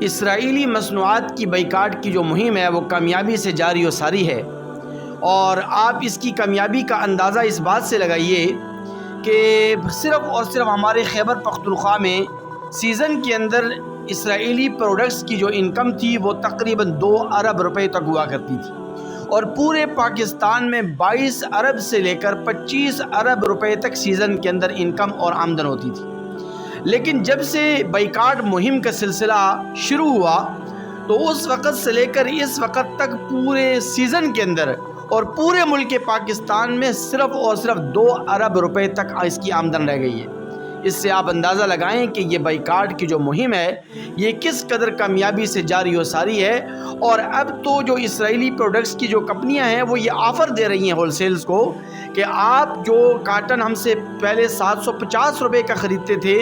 اسرائیلی مصنوعات کی بائیکاٹ کی جو مہم ہے وہ کامیابی سے جاری و ساری ہے، اور آپ اس کی کامیابی کا اندازہ اس بات سے لگائیے کہ صرف اور صرف ہمارے خیبر پختونخوا میں سیزن کے اندر اسرائیلی پروڈکٹس کی جو انکم تھی وہ تقریباً 2 ارب روپے تک ہوا کرتی تھی، اور پورے پاکستان میں 22 ارب سے لے کر 25 ارب روپے تک سیزن کے اندر انکم اور آمدن ہوتی تھی۔ لیکن جب سے بائیکاٹ مہم کا سلسلہ شروع ہوا تو اس وقت سے لے کر اس وقت تک پورے سیزن کے اندر اور پورے ملک پاکستان میں صرف اور صرف 2 ارب روپے تک اس کی آمدن رہ گئی ہے۔ اس سے آپ اندازہ لگائیں کہ یہ بائیکاٹ کی جو مہم ہے یہ کس قدر کامیابی سے جاری و ساری ہے، اور اب تو جو اسرائیلی پروڈکٹس کی جو کمپنیاں ہیں وہ یہ آفر دے رہی ہیں ہول سیلز کو کہ آپ جو کاٹن ہم سے پہلے 750 روپے کا خریدتے تھے،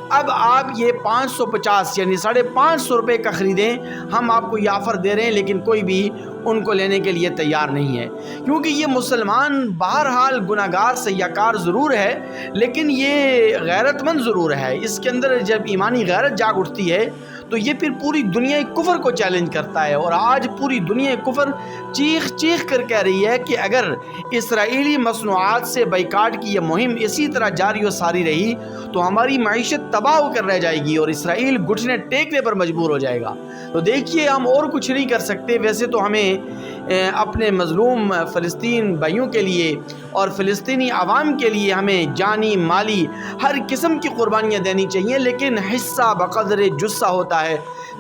اب آپ یہ 550 یعنی 550 روپے کا خریدیں، ہم آپ کو یہ آفر دے رہے ہیں، لیکن کوئی بھی ان کو لینے کے لیے تیار نہیں ہے، کیونکہ یہ مسلمان بہرحال گناہگار سیاکار ضرور ہے، لیکن یہ غیرت مند ضرور ہے۔ اس کے اندر جب ایمانی غیرت جاگ اٹھتی ہے تو یہ پھر پوری دنیا کفر کو چیلنج کرتا ہے، اور آج پوری دنیا کفر چیخ چیخ کر کہہ رہی ہے کہ اگر اسرائیلی مصنوعات سے بائیکاٹ کی یہ مہم اسی طرح جاری و ساری رہی تو ہماری معیشت تباہ ہو کر رہ جائے گی اور اسرائیل گھٹنے ٹیکنے پر مجبور ہو جائے گا۔ تو دیکھیے ہم اور کچھ نہیں کر سکتے، ویسے تو ہمیں اپنے مظلوم فلسطین بھائیوں کے لیے اور فلسطینی عوام کے لیے ہمیں جانی مالی ہر قسم کی قربانیاں دینی چاہیے، لیکن حصہ بقدر جثہ ہوتا ہے،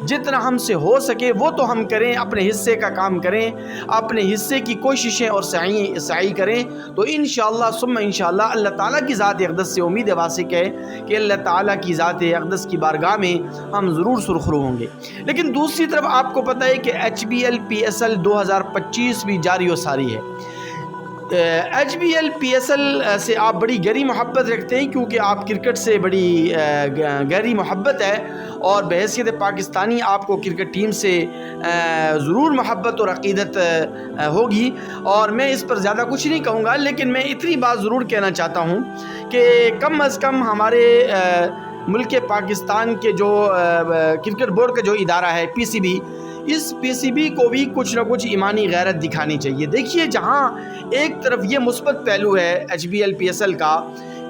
جتنا ہم سے ہو سکے وہ تو ہم کریں، اپنے حصے کا کام کریں، اپنے حصے کی کوششیں اور سعی کریں، تو انشاءاللہ ثم انشاءاللہ اللہ تعالیٰ کی ذات اقدس سے امید واسق ہے کہ اللہ تعالیٰ کی ذات اقدس کی بارگاہ میں ہم ضرور سرخرو ہوں گے۔ لیکن دوسری طرف آپ کو پتہ ہے کہ HBL-PSL 2025 بھی جاری و ساری ہے۔ HBL-PSL سے آپ بڑی گہری محبت رکھتے ہیں کیونکہ آپ کرکٹ سے بڑی گہری محبت ہے، اور بحیثیت پاکستانی آپ کو کرکٹ ٹیم سے ضرور محبت اور عقیدت ہوگی، اور میں اس پر زیادہ کچھ نہیں کہوں گا، لیکن میں اتنی بات ضرور کہنا چاہتا ہوں کہ کم از کم ہمارے ملک پاکستان کے جو کرکٹ بورڈ کا جو ادارہ ہے PCB، اس PCB کو بھی کچھ نہ کچھ ایمانی غیرت دکھانی چاہیے۔ دیکھیے جہاں ایک طرف یہ مثبت پہلو ہے HBL-PSL کا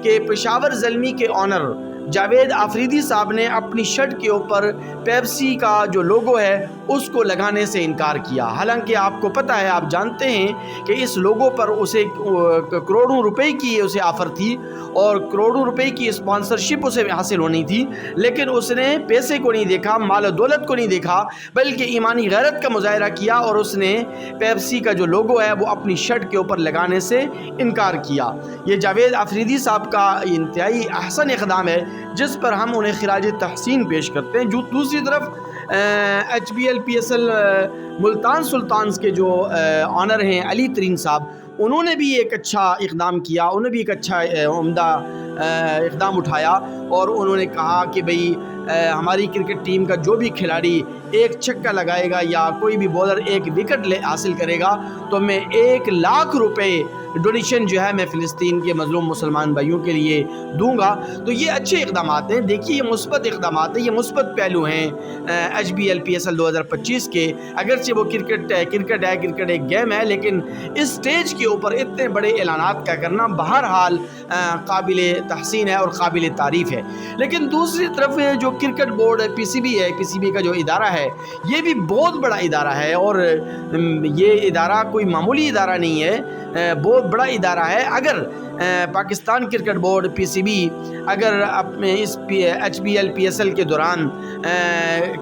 کہ پشاور زلمی کے آنر جاوید آفریدی صاحب نے اپنی شرٹ کے اوپر پیپسی کا جو لوگو ہے اس کو لگانے سے انکار کیا، حالانکہ آپ کو پتہ ہے، آپ جانتے ہیں کہ اس لوگو پر اسے کروڑوں روپے کی اسے آفر تھی اور کروڑوں روپے کی اسپانسرشپ اسے حاصل ہونی تھی، لیکن اس نے پیسے کو نہیں دیکھا، مال و دولت کو نہیں دیکھا، بلکہ ایمانی غیرت کا مظاہرہ کیا اور اس نے پیپسی کا جو لوگو ہے وہ اپنی شرٹ کے اوپر لگانے سے انکار کیا۔ یہ جاوید آفریدی صاحب کا انتہائی احسن اقدام ہے جس پر ہم انہیں خراج تحسین پیش کرتے ہیں۔ جو دوسری طرف HBL-PSL ملتان سلطانز کے جو آنر ہیں علی ترین صاحب، انہوں نے بھی ایک اچھا اقدام کیا، انہوں نے بھی ایک اچھا عمدہ اقدام اٹھایا، اور انہوں نے کہا کہ بھئی ہماری کرکٹ ٹیم کا جو بھی کھلاڑی ایک چھکا لگائے گا یا کوئی بھی بولر ایک وکٹ حاصل کرے گا تو میں 1 لاکھ روپے ڈونیشن جو ہے میں فلسطین کے مظلوم مسلمان بھائیوں کے لیے دوں گا۔ تو یہ اچھے اقدامات ہیں، دیکھیے یہ مثبت اقدامات ہیں، یہ مثبت پہلو ہیں HBL-PSL 2025 کے۔ اگرچہ وہ کرکٹ ہے، کرکٹ ایک گیم ہے، لیکن اس سٹیج کے اوپر اتنے بڑے اعلانات کا کرنا بہرحال قابل تحسین ہے اور قابل تعریف ہے۔ لیکن دوسری طرف جو کرکٹ بورڈ PCB ہے، PCB کا جو ادارہ ہے یہ بھی بہت بڑا ادارہ ہے، اور یہ ادارہ کوئی معمولی ادارہ نہیں ہے، بہت بڑا ادارہ ہے۔ اگر پاکستان کرکٹ بورڈ PCB اگر اپنے اس HBL-PSL کے دوران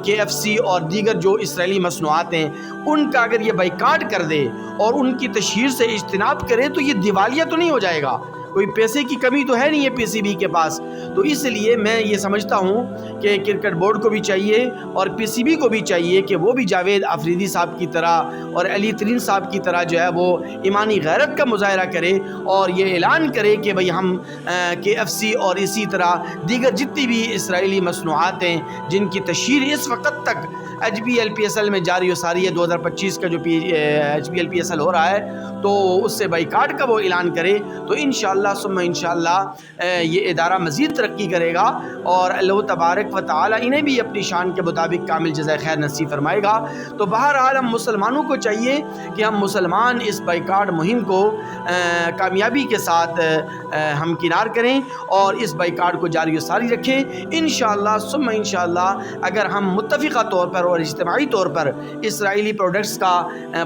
KFC اور دیگر جو اسرائیلی مصنوعات ہیں ان کا اگر یہ بائیکاٹ کر دے اور ان کی تشہیر سے اجتناب کرے تو یہ دیوالیہ تو نہیں ہو جائے گا، کوئی پیسے کی کمی تو ہے نہیں ہے PCB کے پاس۔ تو اس لیے میں یہ سمجھتا ہوں کہ کرکٹ بورڈ کو بھی چاہیے اور PCB کو بھی چاہیے کہ وہ بھی جاوید آفریدی صاحب کی طرح اور علی ترین صاحب کی طرح جو ہے وہ ایمانی غیرت کا مظاہرہ کرے اور یہ اعلان کرے کہ بھئی ہم KFC اور اسی طرح دیگر جتنی بھی اسرائیلی مصنوعات ہیں جن کی تشہیر اس وقت تک HBLPSL میں جاری و ساری ہے 2025 کا جو HBLPSL ہو رہا ہے تو اس سے بائیکاٹ کا وہ اعلان کرے تو انشاءاللہ ثم انشاءاللہ یہ ادارہ مزید ترقی کرے گا اور اللہ تبارک و تعالی انہیں بھی اپنی شان کے مطابق کامل جزائے خیر نصیب فرمائے گا۔ تو بہرحال ہم مسلمانوں کو چاہیے کہ ہم مسلمان اس بائیکاٹ مہم کو کامیابی کے ساتھ ہم کنار کریں اور اس بائیکاٹ کو جاری و ساری رکھیں۔ انشاءاللہ ثم انشاءاللہ اگر ہم متفقہ طور پر اور اجتماعی طور پر اسرائیلی پروڈکٹس کا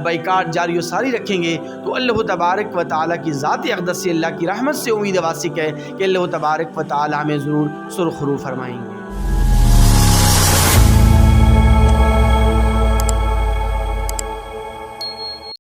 بائیکاٹ جاری و ساری رکھیں گے تو اللہ تبارک و تعالیٰ کی ذات اقدس سے اللہ کی رحمت سے امید واسق ہے کہ اللہ تبارک و تعالیٰ ہمیں ضرور سرخرو فرمائیں گے۔